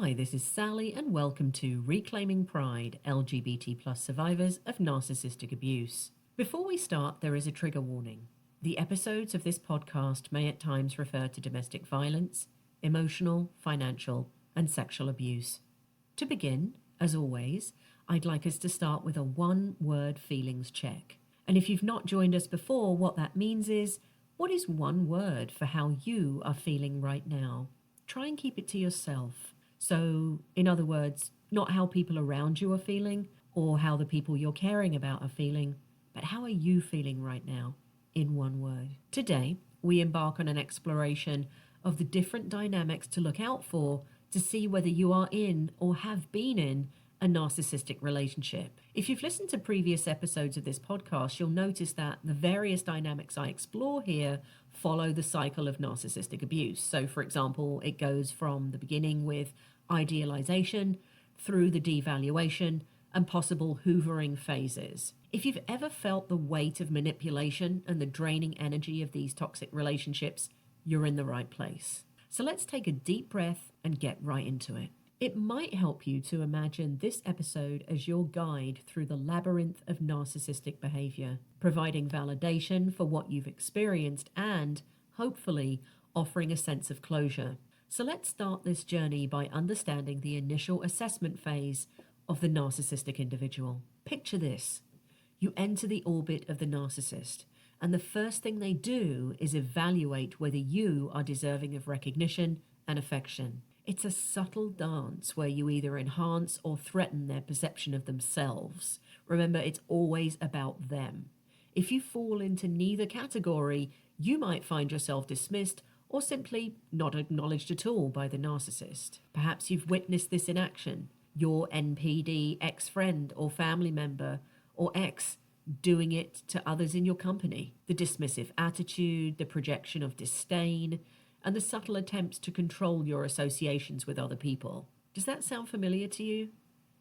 Hi, this is Sally, and welcome to Reclaiming Pride, LGBT plus survivors of narcissistic abuse. Before we start, there is a trigger warning. The episodes of this podcast may at times refer to domestic violence, emotional, financial, and sexual abuse. To begin, as always, I'd like us to start with a one-word feelings check. And if you've not joined us before, what that means is, what is one word for how you are feeling right now? Try and keep it to yourself. So, in other words, not how people around you are feeling or how the people you're caring about are feeling, but how are you feeling right now, in one word. Today, we embark on an exploration of the different dynamics to look out for to see whether you are in or have been in a narcissistic relationship. If you've listened to previous episodes of this podcast, you'll notice that the various dynamics I explore here follow the cycle of narcissistic abuse. So, for example, it goes from the beginning with idealization through the devaluation and possible hoovering phases. If you've ever felt the weight of manipulation and the draining energy of these toxic relationships, you're in the right place. So let's take a deep breath and get right into it. It might help you to imagine this episode as your guide through the labyrinth of narcissistic behavior, providing validation for what you've experienced and, hopefully, offering a sense of closure. So let's start this journey by understanding the initial assessment phase of the narcissistic individual. Picture this. You enter the orbit of the narcissist, and the first thing they do is evaluate whether you are deserving of recognition and affection. It's a subtle dance where you either enhance or threaten their perception of themselves. Remember, it's always about them. If you fall into neither category, you might find yourself dismissed or simply not acknowledged at all by the narcissist. Perhaps you've witnessed this in action. Your NPD ex-friend or family member or ex doing it to others in your company. The dismissive attitude, the projection of disdain, and the subtle attempts to control your associations with other people. Does that sound familiar to you?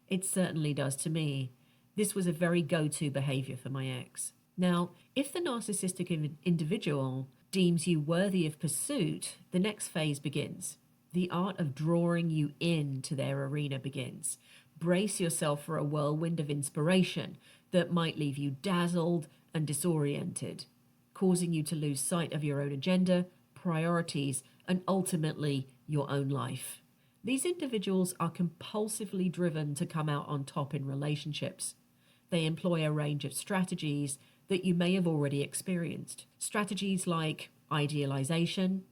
It certainly does to me. This was a very go-to behavior for my ex. Now, if the narcissistic individual deems you worthy of pursuit, the next phase begins. The art of drawing you into their arena begins. Brace yourself for a whirlwind of inspiration that might leave you dazzled and disoriented, causing you to lose sight of your own agenda, priorities, and ultimately your own life. These individuals are compulsively driven to come out on top in relationships. They employ a range of strategies that you may have already experienced. Strategies like idealization,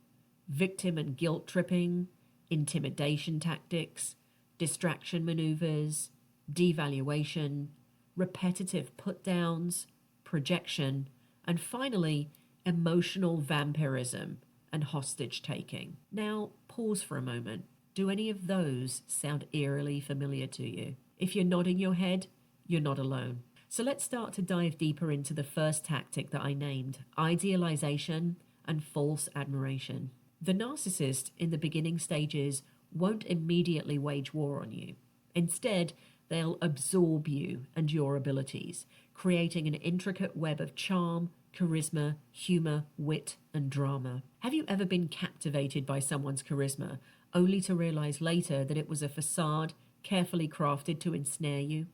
victim and guilt tripping, intimidation tactics, distraction maneuvers, devaluation, repetitive put-downs, projection, and finally, emotional vampirism and hostage-taking. Now, pause for a moment. Do any of those sound eerily familiar to you? If you're nodding your head, you're not alone. So let's start to dive deeper into the first tactic that I named, idealization and false admiration. The narcissist in the beginning stages won't immediately wage war on you. Instead, they'll absorb you and your abilities, creating an intricate web of charm, charisma, humor, wit, and drama. Have you ever been captivated by someone's charisma, only to realize later that it was a facade carefully crafted to ensnare you?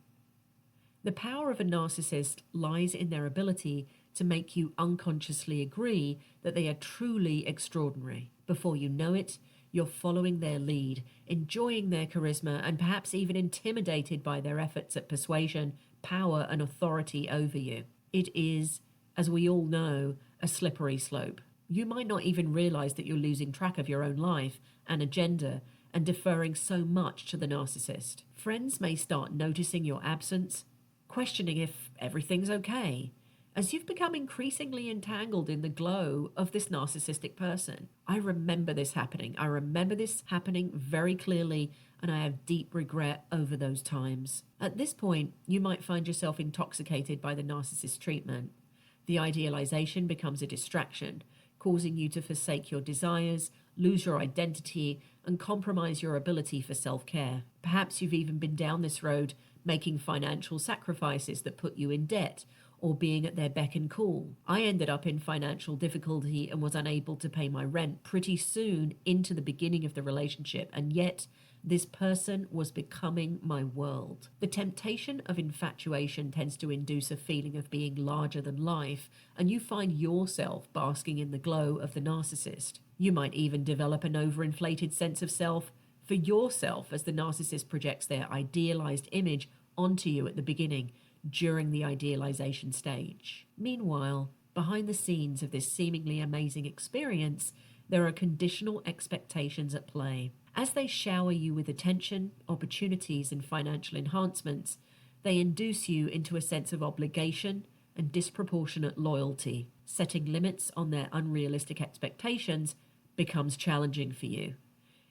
The power of a narcissist lies in their ability to make you unconsciously agree that they are truly extraordinary. Before you know it, you're following their lead, enjoying their charisma, and perhaps even intimidated by their efforts at persuasion, power, and authority over you. It is, as we all know, a slippery slope. You might not even realize that you're losing track of your own life and agenda and deferring so much to the narcissist. Friends may start noticing your absence, questioning if everything's okay, as you've become increasingly entangled in the glow of this narcissistic person. I remember this happening. I remember this happening very clearly, and I have deep regret over those times. At this point, you might find yourself intoxicated by the narcissist treatment. The idealization becomes a distraction, causing you to forsake your desires, lose your identity, and compromise your ability for self-care. Perhaps you've even been down this road, making financial sacrifices that put you in debt, or being at their beck and call. I ended up in financial difficulty and was unable to pay my rent pretty soon into the beginning of the relationship, and yet This person was becoming my world. The temptation of infatuation tends to induce a feeling of being larger than life, and you find yourself basking in the glow of the narcissist. You might even develop an overinflated sense of self for yourself as the narcissist projects their idealized image onto you at the beginning, during the idealization stage. Meanwhile, behind the scenes of this seemingly amazing experience, there are conditional expectations at play. As they shower you with attention, opportunities, and financial enhancements, they induce you into a sense of obligation and disproportionate loyalty. Setting limits on their unrealistic expectations becomes challenging for you,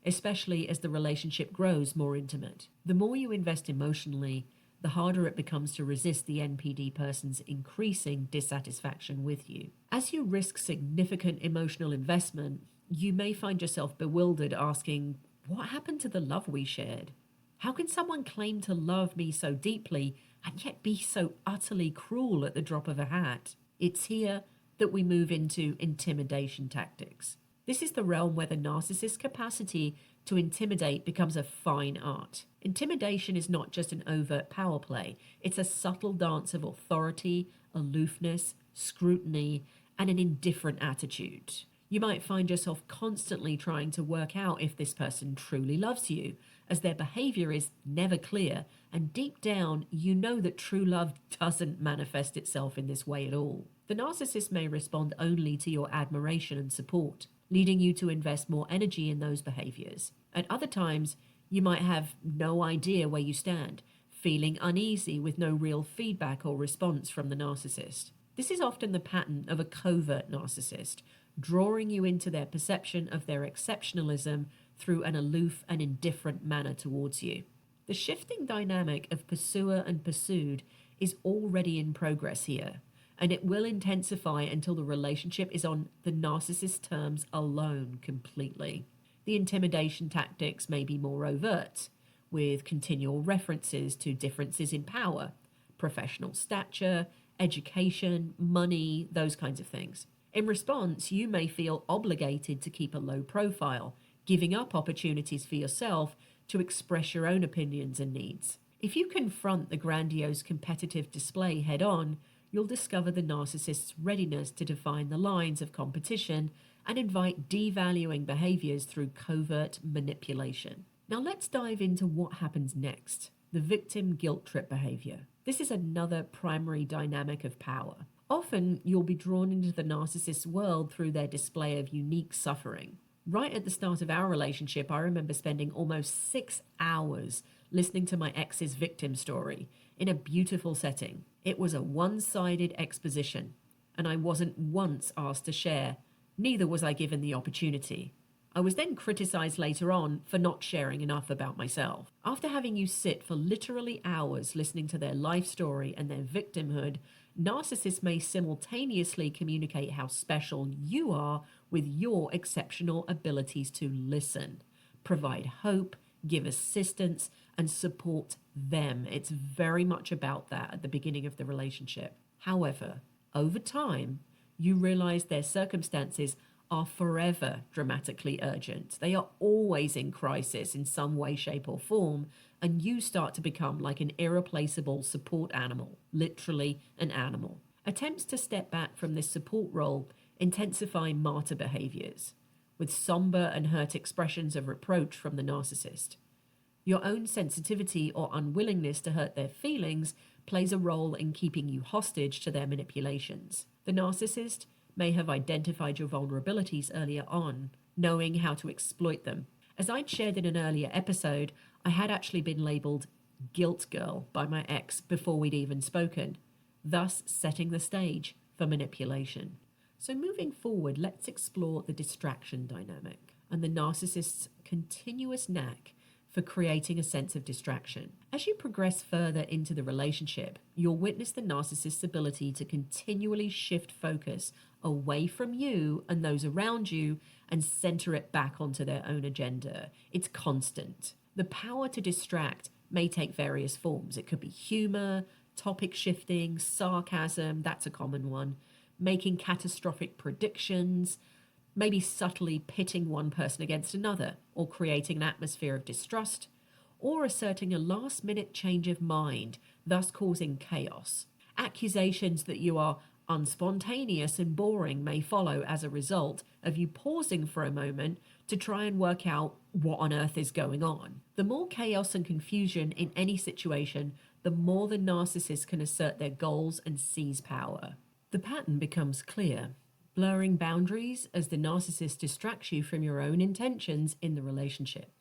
especially as the relationship grows more intimate. The more you invest emotionally, the harder it becomes to resist the NPD person's increasing dissatisfaction with you. As you risk significant emotional investment, you may find yourself bewildered, asking, what happened to the love we shared? How can someone claim to love me so deeply and yet be so utterly cruel at the drop of a hat? It's here that we move into intimidation tactics. This is the realm where the narcissist's capacity to intimidate becomes a fine art. Intimidation is not just an overt power play, it's a subtle dance of authority, aloofness, scrutiny, and an indifferent attitude. You might find yourself constantly trying to work out if this person truly loves you, as their behavior is never clear, and deep down, you know that true love doesn't manifest itself in this way at all. The narcissist may respond only to your admiration and support, leading you to invest more energy in those behaviors. At other times, you might have no idea where you stand, feeling uneasy with no real feedback or response from the narcissist. This is often the pattern of a covert narcissist, drawing you into their perception of their exceptionalism through an aloof and indifferent manner towards you. The shifting dynamic of pursuer and pursued is already in progress here, and it will intensify until the relationship is on the narcissist's terms alone completely. The intimidation tactics may be more overt, with continual references to differences in power, professional stature, education, money, those kinds of things. In response, you may feel obligated to keep a low profile, giving up opportunities for yourself to express your own opinions and needs. If you confront the grandiose competitive display head on, you'll discover the narcissist's readiness to define the lines of competition and invite devaluing behaviors through covert manipulation. Now let's dive into what happens next, the victim guilt trip behavior. This is another primary dynamic of power. Often, you'll be drawn into the narcissist's world through their display of unique suffering. Right at the start of our relationship, I remember spending almost 6 hours listening to my ex's victim story in a beautiful setting. It was a one-sided exposition, and I wasn't once asked to share, neither was I given the opportunity. I was then criticized later on for not sharing enough about myself. After having you sit for literally hours listening to their life story and their victimhood, narcissists may simultaneously communicate how special you are with your exceptional abilities to listen, provide hope, give assistance, and support them. It's very much about that at the beginning of the relationship. However, over time, you realize their circumstances are forever dramatically urgent. They are always in crisis in some way, shape, or form, and you start to become like an irreplaceable support animal, literally an animal. Attempts to step back from this support role intensify martyr behaviors, with somber and hurt expressions of reproach from the narcissist. Your own sensitivity or unwillingness to hurt their feelings plays a role in keeping you hostage to their manipulations. The narcissist may have identified your vulnerabilities earlier on, knowing how to exploit them. As I'd shared in an earlier episode, I had actually been labeled guilt girl by my ex before we'd even spoken, thus setting the stage for manipulation. So moving forward, let's explore the distraction dynamic and the narcissist's continuous knack for creating a sense of distraction. As you progress further into the relationship, you'll witness the narcissist's ability to continually shift focus away from you and those around you and center it back onto their own agenda. It's constant. The power to distract may take various forms. It could be humor, topic shifting, sarcasm, that's a common one, making catastrophic predictions, maybe subtly pitting one person against another, or creating an atmosphere of distrust, or asserting a last-minute change of mind, thus causing chaos. Accusations that you are unspontaneous and boring may follow as a result of you pausing for a moment to try and work out what on earth is going on. The more chaos and confusion in any situation, the more the narcissist can assert their goals and seize power. The pattern becomes clear, blurring boundaries as the narcissist distracts you from your own intentions in the relationship.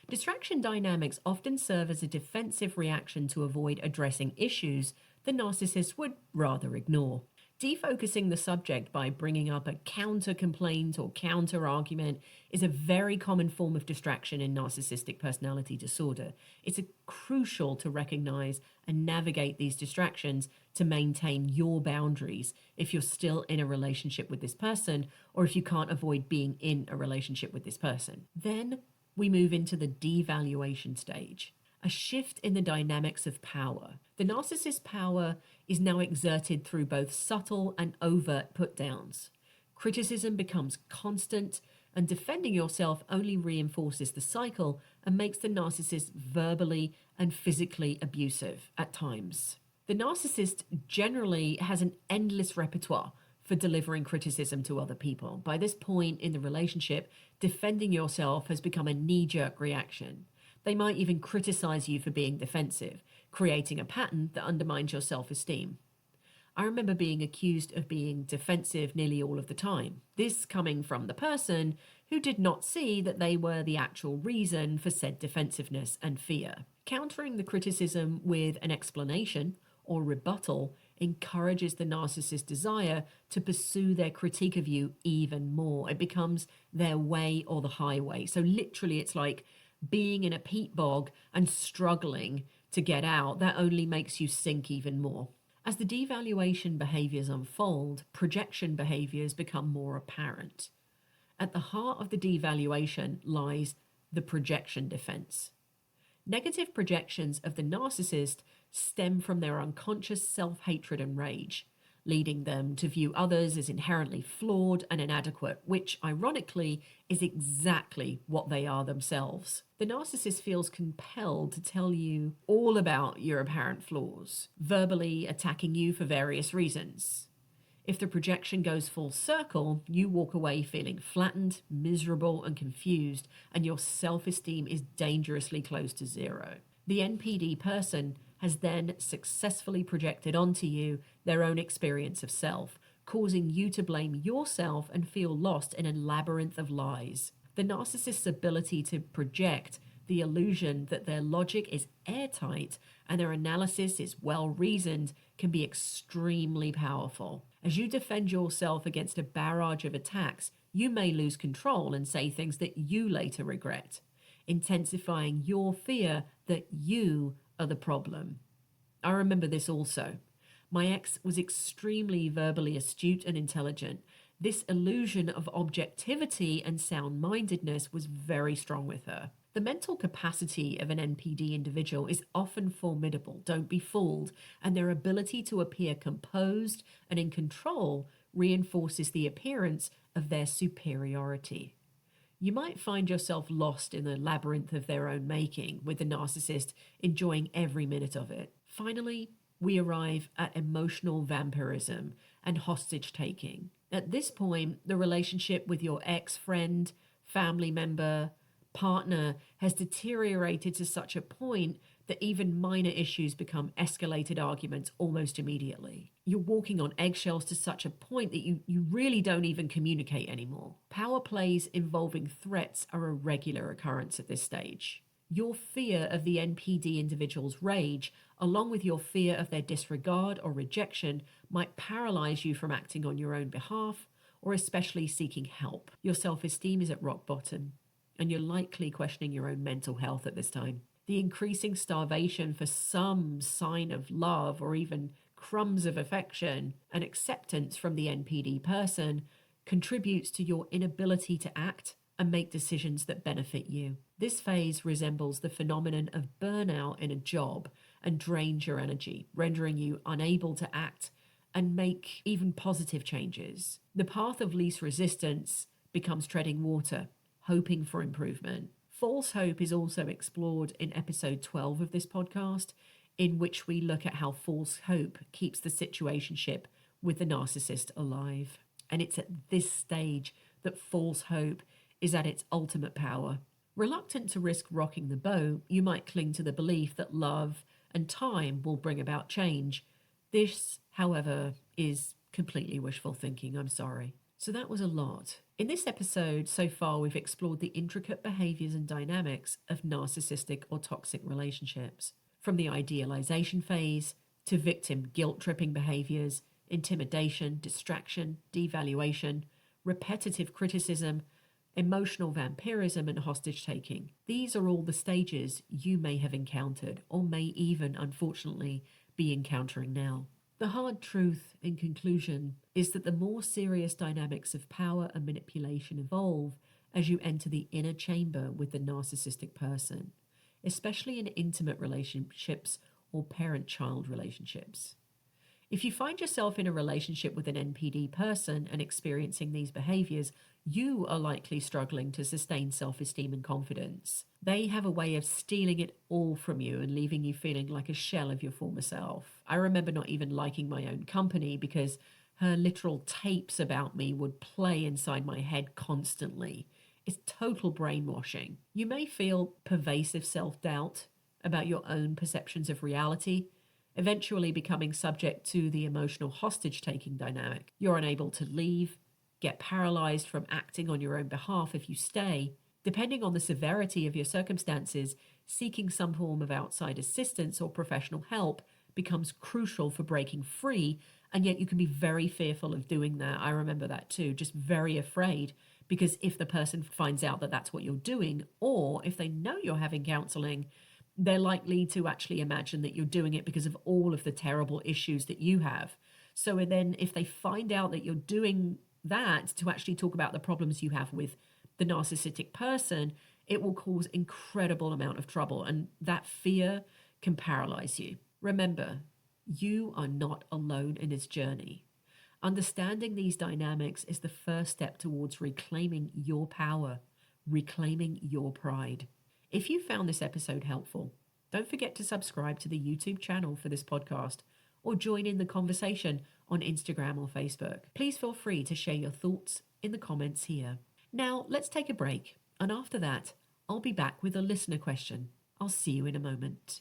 Distraction dynamics often serve as a defensive reaction to avoid addressing issues the narcissist would rather ignore. Defocusing the subject by bringing up a counter-complaint or counter-argument is a very common form of distraction in narcissistic personality disorder. It's crucial to recognize and navigate these distractions to maintain your boundaries if you're still in a relationship with this person, or if you can't avoid being in a relationship with this person. Then we move into the devaluation stage, a shift in the dynamics of power. The narcissist's power is now exerted through both subtle and overt put-downs. Criticism becomes constant, and defending yourself only reinforces the cycle and makes the narcissist verbally and physically abusive at times. The narcissist generally has an endless repertoire for delivering criticism to other people. By this point in the relationship, defending yourself has become a knee-jerk reaction. They might even criticize you for being defensive, creating a pattern that undermines your self-esteem. I remember being accused of being defensive nearly all of the time, this coming from the person who did not see that they were the actual reason for said defensiveness and fear. Countering the criticism with an explanation or rebuttal encourages the narcissist's desire to pursue their critique of you even more. It becomes their way or the highway. So literally it's like being in a peat bog and struggling to get out. That only makes you sink even more. As the devaluation behaviors unfold, projection behaviors become more apparent. At the heart of the devaluation lies the projection defense. Negative projections of the narcissist stem from their unconscious self-hatred and rage, leading them to view others as inherently flawed and inadequate, which, ironically, is exactly what they are themselves. The narcissist feels compelled to tell you all about your apparent flaws, verbally attacking you for various reasons. If the projection goes full circle, you walk away feeling flattened, miserable, and confused, and your self-esteem is dangerously close to zero. The NPD person has then successfully projected onto you their own experience of self, causing you to blame yourself and feel lost in a labyrinth of lies. The narcissist's ability to project the illusion that their logic is airtight and their analysis is well-reasoned can be extremely powerful. As you defend yourself against a barrage of attacks, you may lose control and say things that you later regret, intensifying your fear that you are the problem. I remember this also. My ex was extremely verbally astute and intelligent. This illusion of objectivity and sound-mindedness was very strong with her. The mental capacity of an NPD individual is often formidable, don't be fooled, and their ability to appear composed and in control reinforces the appearance of their superiority. You might find yourself lost in the labyrinth of their own making, with the narcissist enjoying every minute of it. Finally, we arrive at emotional vampirism and hostage-taking. At this point, the relationship with your ex-friend, family member, partner has deteriorated to such a point that even minor issues become escalated arguments almost immediately. You're walking on eggshells to such a point that you really don't even communicate anymore. Power plays involving threats are a regular occurrence at this stage. Your fear of the NPD individual's rage, along with your fear of their disregard or rejection, might paralyze you from acting on your own behalf or especially seeking help. Your self-esteem is at rock bottom, and you're likely questioning your own mental health at this time. The increasing starvation for some sign of love or even crumbs of affection and acceptance from the NPD person contributes to your inability to act and make decisions that benefit you. This phase resembles the phenomenon of burnout in a job and drains your energy, rendering you unable to act and make even positive changes. The path of least resistance becomes treading water, hoping for improvement. False hope is also explored in episode 12 of this podcast, in which we look at how false hope keeps the situationship with the narcissist alive. And it's at this stage that false hope is at its ultimate power. Reluctant to risk rocking the boat, you might cling to the belief that love and time will bring about change. This, however, is completely wishful thinking. I'm sorry. So that was a lot. In this episode, so far, we've explored the intricate behaviors and dynamics of narcissistic or toxic relationships, from the idealization phase to victim guilt-tripping behaviors, intimidation, distraction, devaluation, repetitive criticism, emotional vampirism, and hostage-taking. These are all the stages you may have encountered, or may even, unfortunately, be encountering now. The hard truth, in conclusion, is that the more serious dynamics of power and manipulation evolve as you enter the inner chamber with the narcissistic person, especially in intimate relationships or parent-child relationships. If you find yourself in a relationship with an NPD person and experiencing these behaviors, you are likely struggling to sustain self-esteem and confidence. They have a way of stealing it all from you and leaving you feeling like a shell of your former self. I remember not even liking my own company because her literal tapes about me would play inside my head constantly. It's total brainwashing. You may feel pervasive self-doubt about your own perceptions of reality, eventually becoming subject to the emotional hostage-taking dynamic. You're unable to leave, get paralyzed from acting on your own behalf if you stay. Depending on the severity of your circumstances, seeking some form of outside assistance or professional help becomes crucial for breaking free, and yet you can be very fearful of doing that. I remember that too, just very afraid, because if the person finds out that that's what you're doing, or if they know you're having counseling, they're likely to actually imagine that you're doing it because of all of the terrible issues that you have. So then if they find out that you're doing that to actually talk about the problems you have with the narcissistic person, it will cause incredible amount of trouble, and that fear can paralyze you. Remember, you are not alone in this journey. Understanding these dynamics is the first step towards reclaiming your power, reclaiming your pride. If you found this episode helpful, don't forget to subscribe to the YouTube channel for this podcast, or join in the conversation on Instagram or Facebook. Please feel free to share your thoughts in the comments here. Now, let's take a break, and after that, I'll be back with a listener question. I'll see you in a moment.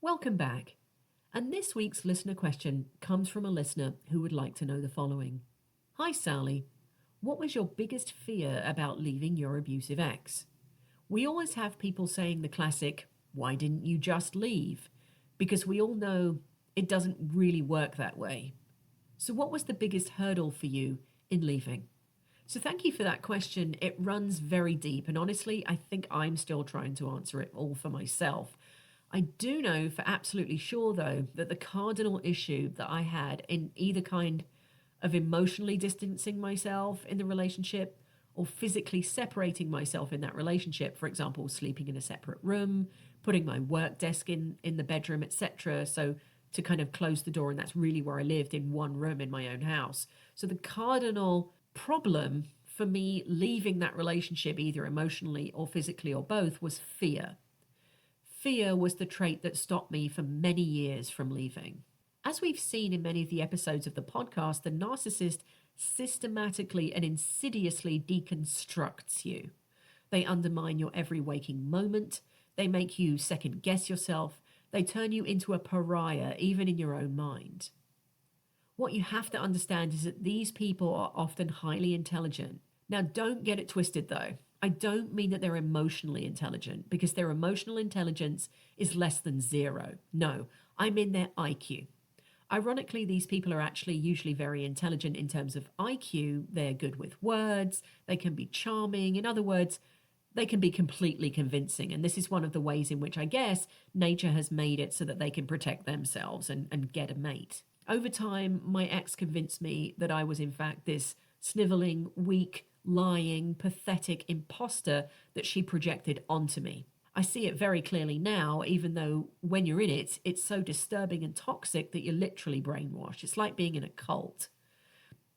Welcome back. And this week's listener question comes from a listener who would like to know the following. Hi Sally, what was your biggest fear about leaving your abusive ex? We always have people saying the classic, why didn't you just leave? Because we all know it doesn't really work that way. So what was the biggest hurdle for you in leaving? So thank you for that question. It runs very deep, and honestly, I think I'm still trying to answer it all for myself. I do know for absolutely sure, though, that the cardinal issue that I had in either kind of emotionally distancing myself in the relationship or physically separating myself in that relationship, for example, sleeping in a separate room, putting my work desk in the bedroom, etc., so to kind of close the door, and that's really where I lived, in one room in my own house. So the cardinal problem for me leaving that relationship, either emotionally or physically or both, was fear. Fear was the trait that stopped me for many years from leaving. As we've seen in many of the episodes of the podcast, the narcissist systematically and insidiously deconstructs you. They undermine your every waking moment. They make you second guess yourself. They turn you into a pariah, even in your own mind. What you have to understand is that these people are often highly intelligent. Now, don't get it twisted, though. I don't mean that they're emotionally intelligent, because their emotional intelligence is less than zero. No, I mean their IQ. Ironically, these people are actually usually very intelligent in terms of IQ. They're good with words. They can be charming. In other words, they can be completely convincing. And this is one of the ways in which I guess nature has made it so that they can protect themselves and get a mate. Over time, my ex convinced me that I was in fact this sniveling, weak, lying, pathetic imposter that she projected onto me. I see it very clearly now, even though when you're in it, it's so disturbing and toxic that you're literally brainwashed. It's like being in a cult.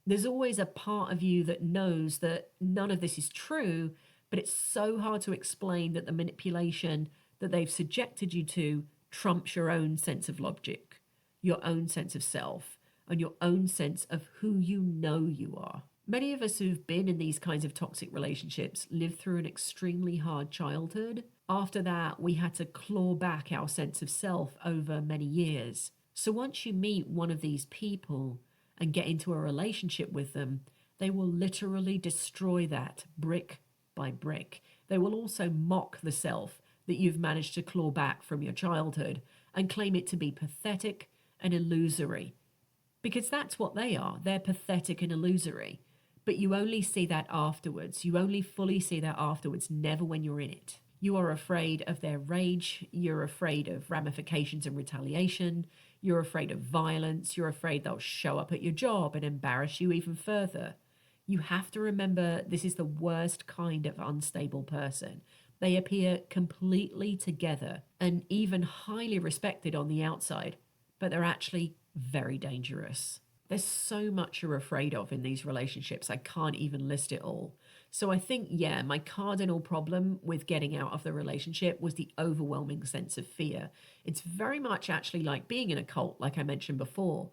There's always a part of you that knows that none of this is true, but it's so hard to explain that the manipulation that they've subjected you to trumps your own sense of logic, your own sense of self, and your own sense of who you know you are. Many of us who've been in these kinds of toxic relationships lived through an extremely hard childhood. After that, we had to claw back our sense of self over many years. So once you meet one of these people and get into a relationship with them, they will literally destroy that brick by brick. They will also mock the self that you've managed to claw back from your childhood and claim it to be pathetic and illusory. Because that's what they are. They're pathetic and illusory. But you only see that afterwards. You only fully see that afterwards, never when you're in it. You are afraid of their rage. You're afraid of ramifications and retaliation. You're afraid of violence. You're afraid they'll show up at your job and embarrass you even further. You have to remember this is the worst kind of unstable person. They appear completely together and even highly respected on the outside, but they're actually very dangerous. There's so much you're afraid of in these relationships. I can't even list it all. So I think, yeah, my cardinal problem with getting out of the relationship was the overwhelming sense of fear. It's very much actually like being in a cult, like I mentioned before.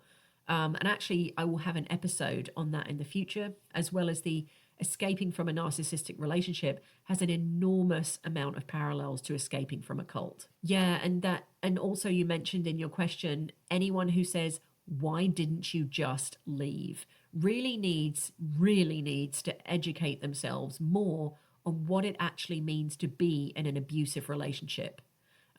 And actually, I will have an episode on that in the future, as well as the escaping from a narcissistic relationship has an enormous amount of parallels to escaping from a cult. Yeah, and also you mentioned in your question, anyone who says, why didn't you just leave? Really needs to educate themselves more on what it actually means to be in an abusive relationship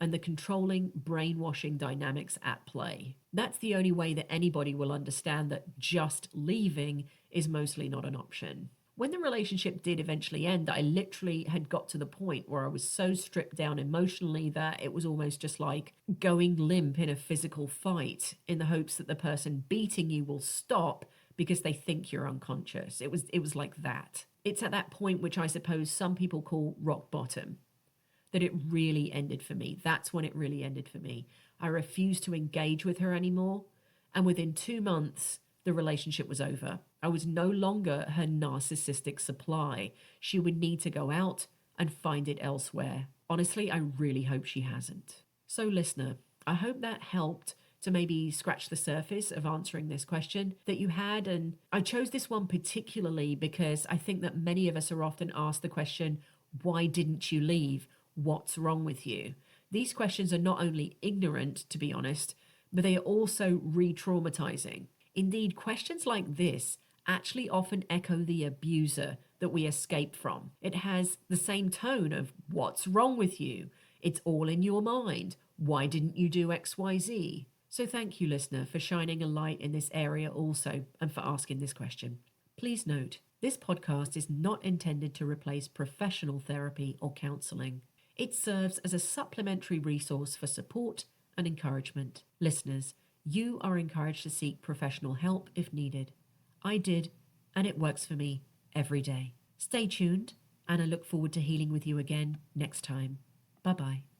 and the controlling, brainwashing dynamics at play. That's the only way that anybody will understand that just leaving is mostly not an option. When the relationship did eventually end, I literally had got to the point where I was so stripped down emotionally that it was almost just like going limp in a physical fight in the hopes that the person beating you will stop because they think you're unconscious. It was like that. It's at that point which I suppose some people call rock bottom that it really ended for me. That's when it really ended for me. I refused to engage with her anymore, and within 2 months, the relationship was over. I was no longer her narcissistic supply. She would need to go out and find it elsewhere. Honestly, I really hope she hasn't. So, listener, I hope that helped to maybe scratch the surface of answering this question that you had. And I chose this one particularly because I think that many of us are often asked the question, why didn't you leave? What's wrong with you? These questions are not only ignorant, to be honest, but they are also re-traumatizing. Indeed, questions like this actually often echo the abuser that we escape from. It has the same tone of, what's wrong with you? It's all in your mind. Why didn't you do XYZ? So thank you, listener, for shining a light in this area also, and for asking this question. Please note, this podcast is not intended to replace professional therapy or counseling. It serves as a supplementary resource for support and encouragement. Listeners, you are encouraged to seek professional help if needed. I did, and it works for me every day. Stay tuned, and I look forward to healing with you again next time. Bye-bye.